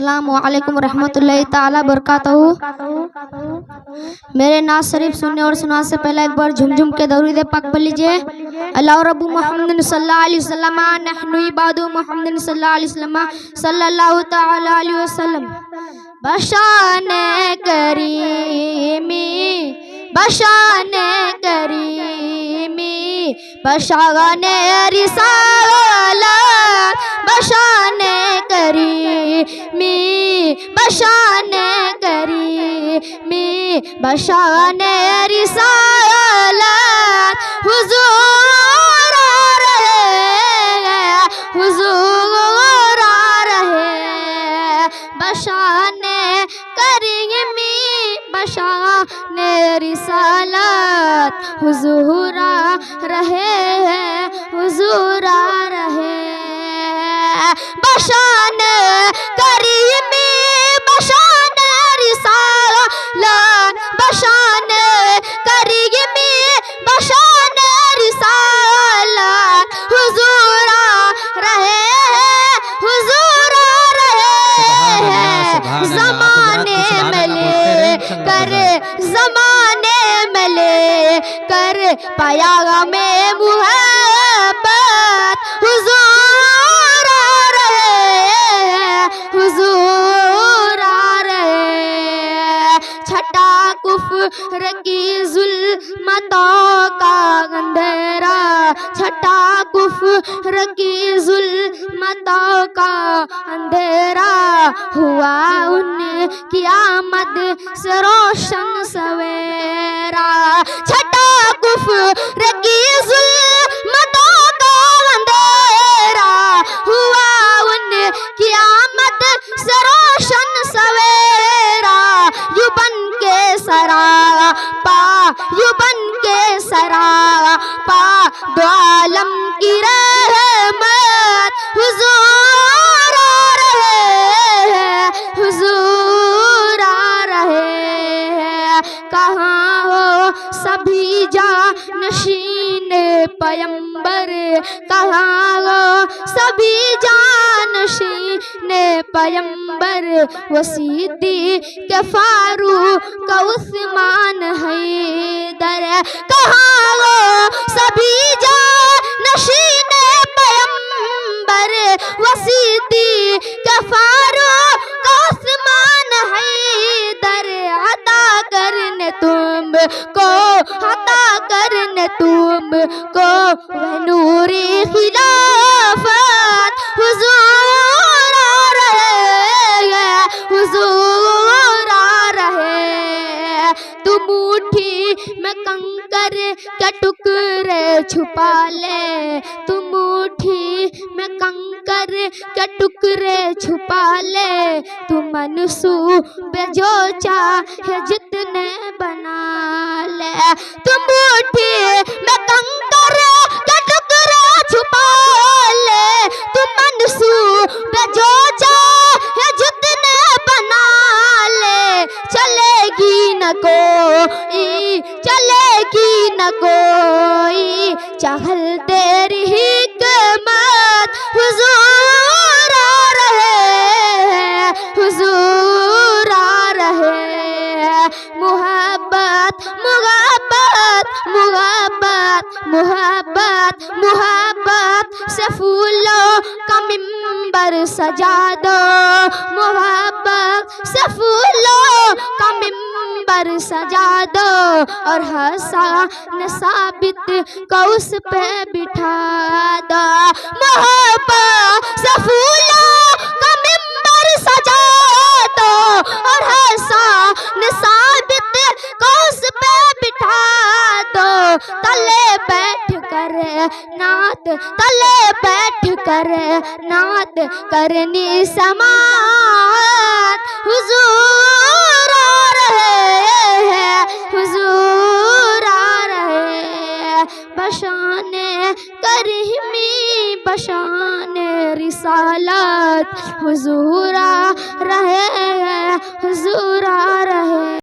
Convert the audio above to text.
अस्सलामु अलैकुम रहमतुल्लाहि ताला बरकातहू। मेरे नाज शरीफ सुनने और सुनाने से पहले एक बार झुमझुम के दरूद पाक पढ़ लीजिए। अल्लाह रब्बु मुहम्मद सल्लल्लाहु अलैहि वसल्लम नहनु इबादु मुहम्मद सल्लल्लाहु अलैहि वसल्लम सल्लल्लाहु ताला अलैहि वसल्लम। बशाने करीमी बशाने करीमी बशाने रिसालत बशाने करीमी बशाने करीमी बशाने रिसालत हुजूर आ रहे बशाने करीमी बशाने रिसालत हुजूर आ रहे हुजूर आ रहे बशान करीमी बशान रिसालत बशान करीमी बशान रिसालत हुजूर आ रहे हुजूर आ रहे ज़माने में ले कर ज़माने में ले कर पाया में मुहब्बत हुजूर आ रहे छटा कुफ्र की जुल्मतों का अंधेरा छटा कुफ्र की जुल्मतों का अंधेरा हुआ उनकी आमद से रोशन सवेरा छटा कुफ्र की जुल्मतों का अंधेरा हुआ उनकी आमद से रोशन सवेरा यू बन के सरापा यू बन के सरापा दो आलम की रहमत हुजूर आ रहे हुजूर आ रहे कहाँ हो सभी जानशीन पैगंबर कहाँ हो सभी जानशीन पैगंबर वो सिद्दीक़ फारूक उस्मान हैदर कहाँ हो सभी जानशीन पैगंबर वो सिद्दीक़ फारूक उस्मान हैदर अता करने तुमको अता करने तुमको नूरी खिलाफत हुजूर आ रहे हुजूर आ रहे तुम मुट्ठी में कंकर के टुकड़े छुपा ले तुम मुट्ठी में कंकर के टुकड़े छुपा ले तुम मनसूबे जो चाहे जितने बना ले तुम मुट्ठी में कंकर के टुकड़े छुपा ले तुम मनसूबे जो चाहे जितने बना ले चलेगी न कोई चहल तेरी हिकमत हुजूर आ रहे हुजूर आ रहे मुहब्बत मुहब्बत मुहब्बत मुहब्बत मुहब्बत से फूलों का मिंबर सजा दो मुहब्बत से फूलों का मिंबर सजा दो और हसन साबित को उस पे बिठा दो मोहब्बत से फूलों का मिंबर सजा दो और हसन साबित को उस पे बिठा दो तले बैठ कर नात तले बैठ कर नात करनी समात हुजूर आ रहे हुजूर आ रहे बशाने करीमी बशाने रिसालत हुजूर आ रहे हुजूर आ रहे।